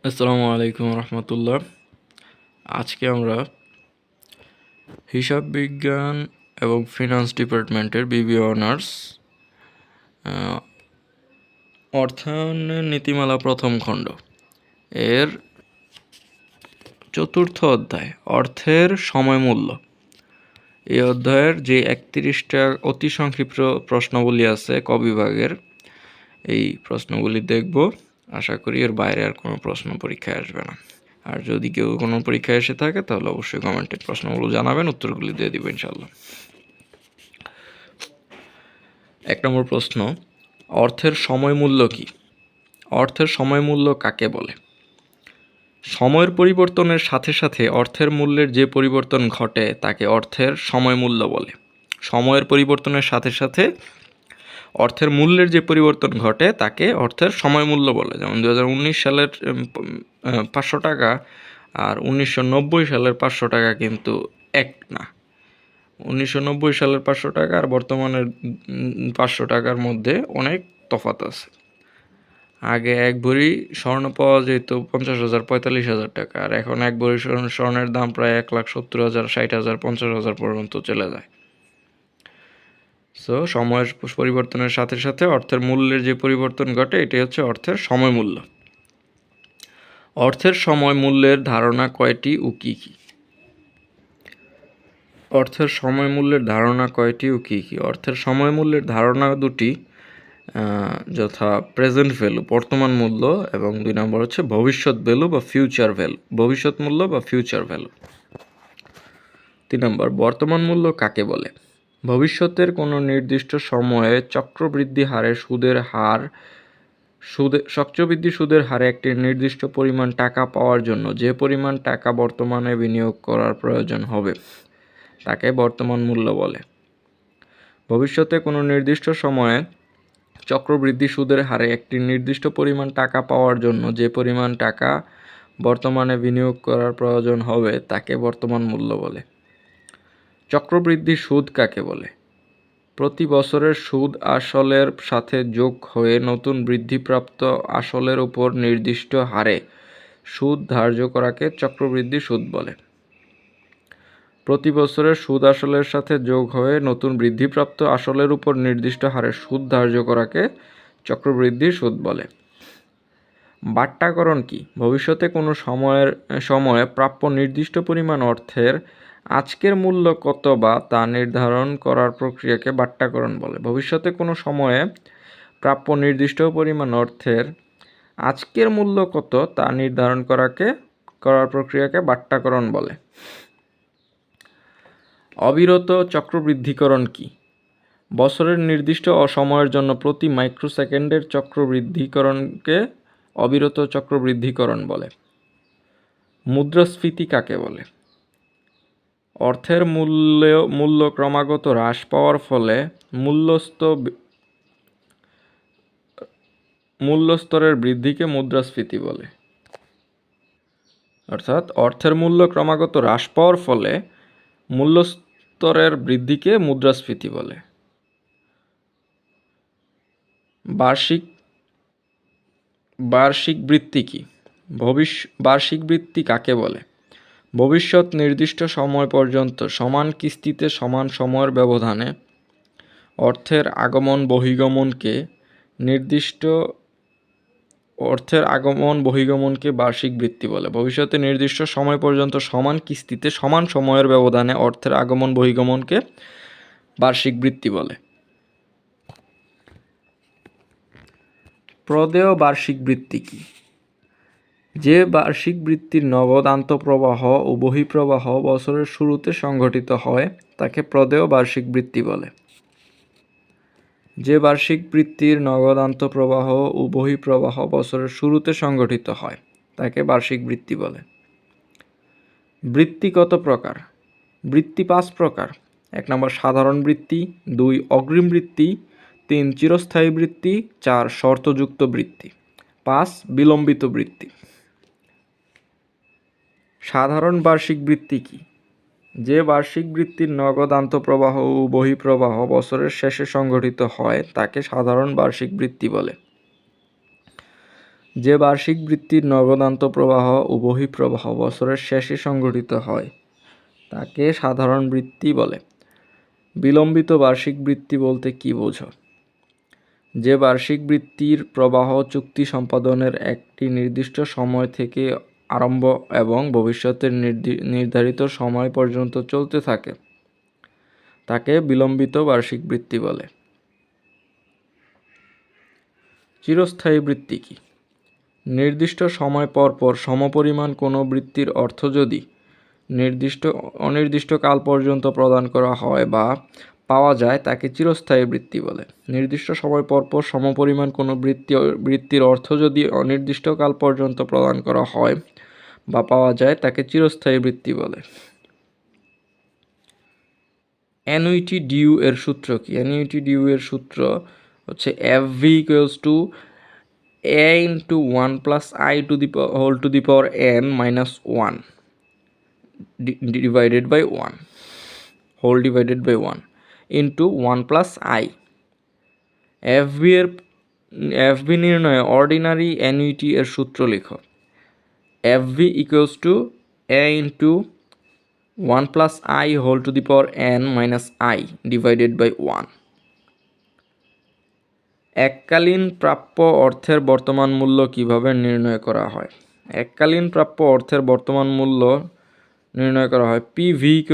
আসসালামু আলাইকুম রহমতুল্লাহ। আজকে আমরা হিসাব বিজ্ঞান এবং ফিনান্স ডিপার্টমেন্টের বিবিএ অনার্স অর্থায়নের নীতিমালা প্রথম খণ্ড এর চতুর্থ অধ্যায় অর্থের সময়মূল্য, এই অধ্যায়ের যে 31টা অতি সংক্ষিপ্ত প্রশ্নগুলি আছে ক বিভাগের, এই প্রশ্নগুলি দেখব। আশা করি এর বাইরে আর কোনো প্রশ্ন পরীক্ষায় আসবে না। আর যদি কেউ কোনো পরীক্ষায় এসে থাকে তাহলে অবশ্যই কমেন্টে প্রশ্নগুলো জানাবেন, উত্তরগুলি দিয়ে দিব ইনশাল্লাহ। 1 নম্বর প্রশ্ন, অর্থের সময় মূল্য কী? অর্থের সময় মূল্য কাকে বলে? সময়ের পরিবর্তনের সাথে সাথে অর্থের মূল্যের যে পরিবর্তন ঘটে তাকে অর্থের সময় মূল্য বলে। সময়ের পরিবর্তনের সাথে সাথে অর্থের মূল্যের যে পরিবর্তন ঘটে তাকে অর্থের সময় মূল্য বলে। যেমন 2019 সালের 500 টাকা আর 1990 সালের 500 টাকা কিন্তু এক না। 1990 সালের 500 টাকা আর বর্তমানের 500 টাকার মধ্যে অনেক তফাৎ আছে। আগে এক ভরি স্বর্ণ পাওয়া যেত 50,000 45,000 টাকা, আর এখন এক ভরি স্বর্ণের দাম প্রায় 1,70,000 60,000 50,000 পর্যন্ত চলে যায়। সো সময়ের পরিবর্তনের সাথে সাথে অর্থের মূল্যের যে পরিবর্তন ঘটে এটাই হচ্ছে অর্থের সময় মূল্য। অর্থের সময় মূল্যের ধারণা কয়টি ও কী কী? অর্থের সময় মূল্যের ধারণা কয়টি ও কী কী? অর্থের সময় মূল্যের ধারণা দুটি, যথা প্রেজেন্ট ভ্যালু বর্তমান মূল্য এবং 2 নম্বর হচ্ছে ভবিষ্যৎ ভ্যালু বা ফিউচার ভ্যালু, ভবিষ্যৎ মূল্য বা ফিউচার ভ্যালু। 3 নম্বর, বর্তমান মূল্য কাকে বলে? ভবিষ্যতের কোনো নির্দিষ্ট সময়ে চক্রবৃদ্ধি হারে চক্রবৃদ্ধি সুদের হারে একটি নির্দিষ্ট পরিমাণ টাকা পাওয়ার জন্য যে পরিমাণ টাকা বর্তমানে বিনিয়োগ করার প্রয়োজন হবে তাকে বর্তমান মূল্য বলে। ভবিষ্যতে কোনো নির্দিষ্ট সময়ে চক্রবৃদ্ধি সুদের হারে একটি নির্দিষ্ট পরিমাণ টাকা পাওয়ার জন্য যে পরিমাণ টাকা বর্তমানে বিনিয়োগ করার প্রয়োজন হবে তাকে বর্তমান মূল্য বলে। চক্রবৃদ্ধি সুদ কাকে বলে? প্রতি বছরের সুদ আসলের সাথে যোগ হয়ে নতুন বৃদ্ধিপ্রাপ্ত আসলের উপর নির্দিষ্ট হারে সুদ ধার্য করাকে চক্রবৃদ্ধি সুদ বলে। প্রতি বছরের সুদ আসলের সাথে যোগ হয়ে নতুন বৃদ্ধিপ্রাপ্ত আসলের উপর নির্দিষ্ট হারে সুদ ধার্য করাকে চক্রবৃদ্ধি সুদ বলে। বাট্টাকরণ কি? ভবিষ্যতে কোনো সময়ে প্রাপ্য নির্দিষ্ট পরিমাণ অর্থের আজকের মূল্য কত বা তা নির্ধারণ করার প্রক্রিয়াকে বাট্টাকরণ বলে। ভবিষ্যতে কোনো সময়ে প্রাপ্য নির্দিষ্ট পরিমাণ অর্থের আজকের মূল্য কত তা নির্ধারণ করার প্রক্রিয়াকে বাট্টাকরণ বলে। অবিরত চক্রবৃদ্ধিকরণ কি? বছরের নির্দিষ্ট সময়ের জন্য প্রতি মাইক্রোসেকেন্ডের চক্রবৃদ্ধিকরণকে অবিরত চক্রবৃদ্ধিকরণ বলে। মুদ্রাস্ফীতি কাকে বলে? অর্থের মূল্য ক্রমাগত হ্রাস পাওয়ার ফলে মূল্যস্তরের বৃদ্ধিকে মুদ্রাস্ফীতি বলে। অর্থাৎ অর্থের মূল্য ক্রমাগত হ্রাস পাওয়ার ফলে মূল্যস্তরের বৃদ্ধিকে মুদ্রাস্ফীতি বলে। বার্ষিক বৃত্তি কি? বার্ষিক বৃত্তি কাকে বলে? ভবিষ্যৎ নির্দিষ্ট সময় পর্যন্ত সমান কিস্তিতে সমান সময়ের ব্যবধানে অর্থের আগমন বহিগমনকে বার্ষিক বৃত্তি বলে। ভবিষ্যতে নির্দিষ্ট সময় পর্যন্ত সমান কিস্তিতে সমান সময়ের ব্যবধানে অর্থের আগমন বহিগমনকে বার্ষিক বৃত্তি বলে। প্রদেয় বার্ষিক বৃত্তি কি? যে বার্ষিক বৃত্তির নগদ আন্তঃপ্রবাহ ও বহিঃপ্রবাহ বছরের শুরুতে সংঘটিত হয় তাকে প্রদেয় বার্ষিক বৃত্তি বলে। যে বার্ষিক বৃত্তির নগদ আন্তঃপ্রবাহ ও বহিঃপ্রবাহ বছরের শুরুতে সংঘটিত হয় তাকে বার্ষিক বৃত্তি বলে। বৃত্তি কত প্রকার? বৃত্তি 5 প্রকার। 1 নম্বর সাধারণ বৃত্তি, 2 অগ্রিম বৃত্তি, 3 চিরস্থায়ী বৃত্তি, 4 শর্তযুক্ত বৃত্তি, 5 বিলম্বিত বৃত্তি। সাধারণ বার্ষিক বৃত্তি কি? যে বার্ষিক বৃত্তির নগদ আন্তঃপ্রবাহ ও বহিঃপ্রবাহ বছরের শেষে সংঘটিত হয় তাকে সাধারণ বার্ষিক বৃত্তি বলে। যে বার্ষিক বৃত্তির নগদান্ত প্রবাহ ও বহিঃপ্রবাহ বছরের শেষে সংঘটিত হয় তাকে সাধারণ বৃত্তি বলে। বিলম্বিত বার্ষিক বৃত্তি বলতে কী বোঝো? যে বার্ষিক বৃত্তির প্রবাহ চুক্তি সম্পাদনের একটি নির্দিষ্ট সময় থেকে আরম্ভ এবং ভবিষ্যতের নির্ধারিত সময় পর্যন্ত চলতে থাকে তাকে বিলম্বিত বার্ষিক বৃত্তি বলে। চিরস্থায়ী বৃত্তি কি? নির্দিষ্ট সময় পর পর সমপরিমাণ কোনো বৃত্তির অর্থ যদি অনির্দিষ্টকাল পর্যন্ত প্রদান করা হয় বা পাওয়া যায় তাকে চিরস্থায়ী বৃত্তি বলে। নির্দিষ্ট সময় পর পর সমপরিমাণ কোনো বৃত্তির অর্থ যদি অনির্দিষ্টকাল পর্যন্ত প্রদান করা হয় বা পাওয়া যায় তাকে চিরস্থায়ী বৃত্তি বলে। অ্যানুইটি ডিউ এর সূত্র কি? অ্যানুইটি ডিউ এর সূত্র হচ্ছে FV = A × 1 + I whole to the power n minus 1 divided by 1 whole divided by 1 into 1 plus I। FV নির্ণয়ে অর্ডিনারি অ্যানুইটি এর সূত্র লিখো। FV = A × 1 plus I whole to the power n minus I divided by 1। এককালীন প্রাপ্য অর্থের বর্তমান মূল্য কিভাবে নির্ণয় করা হয়? এককালীন প্রাপ্য অর্থের বর্তমান মূল্য নির্ণয় করা হয় PV =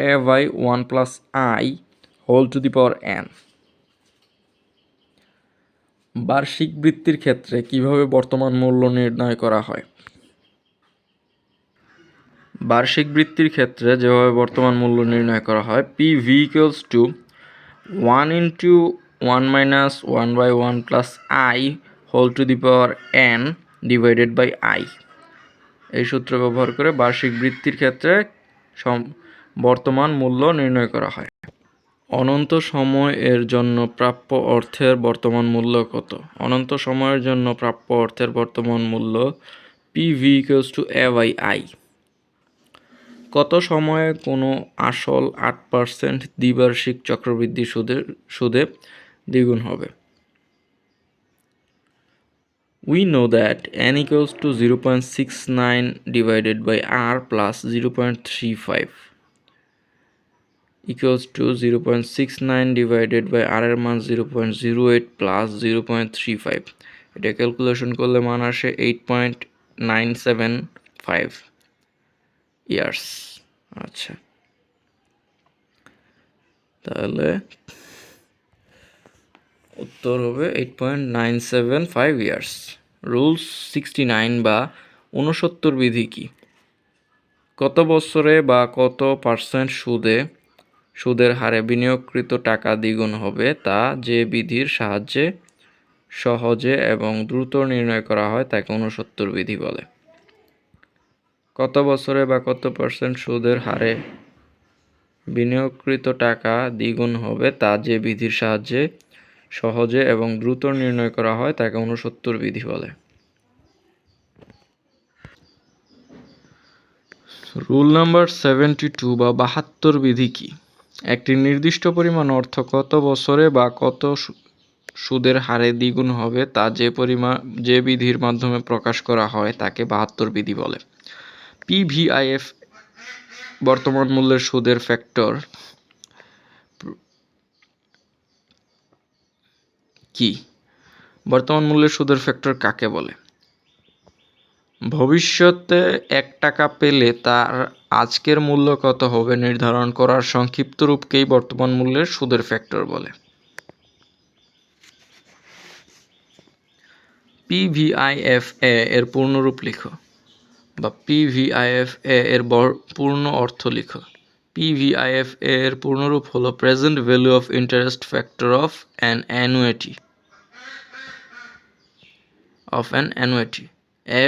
A/1 + I whole to the power n। বার্ষিক বৃত্তির ক্ষেত্রে কিভাবে বর্তমান মূল্য নির্ণয় করা হয়? বার্ষিক বৃত্তির ক্ষেত্রে যেভাবে বর্তমান মূল্য নির্ণয় করা হয় PV = 1 × 1 - 1/1 + I whole to the power n divided by I। এই সূত্র ব্যবহার করে বার্ষিক বৃত্তির ক্ষেত্রে বর্তমান মূল্য নির্ণয় করা হয়। অনন্ত সময় এর জন্য প্রাপ্য অর্থের বর্তমান মূল্য কত? অনন্ত সময়ের জন্য প্রাপ্য অর্থের বর্তমান মূল্য PV = A/I। কত সময়ে কোনো আসল 8% দ্বিবার্ষিক চক্রবৃদ্ধি সুদে দ্বিগুণ হবে? We know that n = 0.69 divided by r plus 0.35 = 0.69 divided by r এর মান 0.08 plus 0.35। এটা ক্যালকুলেশন করলে মান আসে 8.975 ইয়ার্স। আচ্ছা, তাহলে উত্তর হবে 8.975 ইয়ার্স। রুলস 69 বা 69 বিধি কি? কত বছরে বা কত পার্সেন্ট সুদের হারে বিনিয়োগকৃত টাকা দ্বিগুণ হবে তা যে বিধির সাহায্যে সহজে এবং দ্রুত নির্ণয় করা হয় তাকে 69 বিধি বলে। কত বছরে বা কত পার্সেন্ট সুদের হারে বিনিয়োগকৃত টাকা দ্বিগুণ হবে তা যে বিধির সাহায্যে সহজে এবং দ্রুত নির্ণয় করা হয় তাকে 69 বিধি বলে। রুল নাম্বার 72 বা 72 বিধি কি? একটি নির্দিষ্ট পরিমাণ অর্থ কত বছরে বা কত সুদের হারে দ্বিগুণ হবে তা যে বিধির মাধ্যমে প্রকাশ করা হয় তাকে 72 বিধি বলে। PVIF বর্তমান মূল্যের সুদের ফ্যাক্টর কি? বর্তমান মূল্যের সুদের ফ্যাক্টর কাকে বলে? ভবিষ্যতে 1 টাকা পেলে তার আজকের মূল্য কত হবে নির্ধারণ করার সংক্ষিপ্ত রূপকেই বর্তমান মূল্যের সুদের ফ্যাক্টর বলে। PVIFA এর পূর্ণরূপ লিখো বা PVIFA এর পূর্ণ অর্থ লিখো। PVIFA এর পূর্ণরূপ হলো present value of interest factor of an annuity.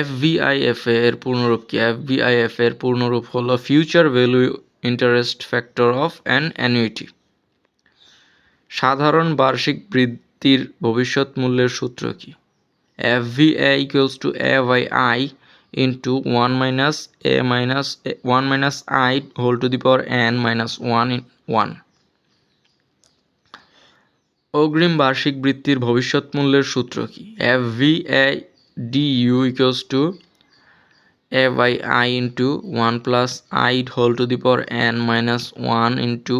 FVIFA এর পূর্ণরূপ কি? FVIFA এর পূর্ণরূপ হলো future value interest factor of an annuity. সাধারণ বার্ষিক বৃত্তির ভবিষ্যৎ মূল্যের সূত্র কি? FVA = A/I into 1 minus I whole to the power n minus 1 in 1। অগ্রিম বার্ষিক বৃত্তির ভবিষ্যৎ মূল্যের সূত্র কি? FVA du equals to a by I into 1 plus I whole to the power n minus 1 into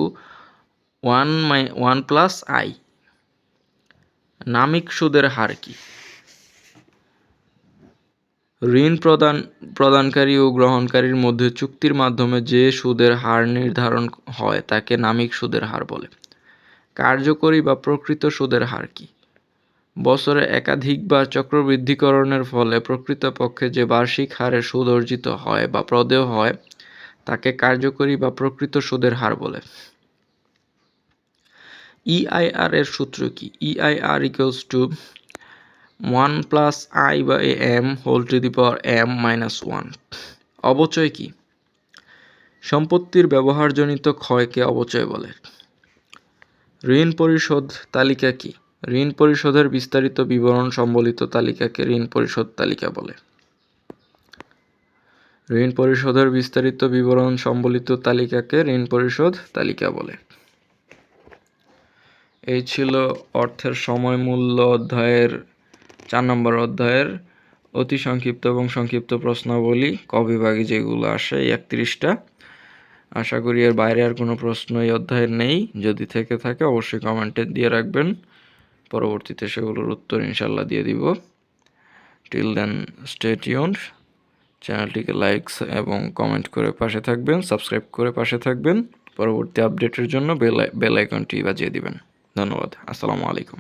1 plus I। নামিক সুদের হার কি? ঋণ প্রদানকারী ও গ্রহণকারীর মধ্যে চুক্তির মাধ্যমে যে সুদের হার নির্ধারণ হয় তাকে নামিক সুদের হার বলে। কার্যকরী বা প্রকৃত সুদের হার কি? বছরে একাধিকবার চক্রবৃদ্ধিকরণের ফলে প্রকৃতপক্ষে যে বার্ষিক হারে সুদ অর্জিত হয় বা প্রদেয় হয় তাকে কার্যকরী বা প্রকৃত সুদের হার বলে। EIR এর সূত্র কি? EIR equals to 1 plus I by m whole to the power m minus 1। অবচয় কি? সম্পত্তির ব্যবহারজনিত ক্ষয়কে অবচয় বলে। ঋণ পরিশোধ তালিকা কি? ঋণ পরিশোধের বিস্তারিত বিবরণ সম্বলিত তালিকাকে ঋণ পরিশোধ তালিকা বলে। ঋণ পরিশোধের বিস্তারিত বিবরণ সম্বলিত তালিকাকে ঋণ পরিশোধ তালিকা বলে। এই ছিল অর্থের সময় মূল্য অধ্যায়ের 4 নম্বর অধ্যায়ের অতি সংক্ষিপ্ত এবং সংক্ষিপ্ত প্রশ্নাবলী ক বিভাগে যেগুলো আসে 31টা। আশা করি এর বাইরে আর কোনো প্রশ্ন এই অধ্যায়ের নেই। যদি থেকে থাকে অবশ্যই কমেন্টে দিয়ে রাখবেন, পরবর্তীতে সেগুলোর উত্তর ইনশাল্লাহ দিয়ে দিব। Till then stay tuned. চ্যানেলটিকে লাইকস এবং কমেন্ট করে পাশে থাকবেন, সাবস্ক্রাইব করে পাশে থাকবেন। পরবর্তী আপডেটের জন্য বেল আইকনটি বাজিয়ে দিবেন। ধন্যবাদ। আসসালামু আলাইকুম।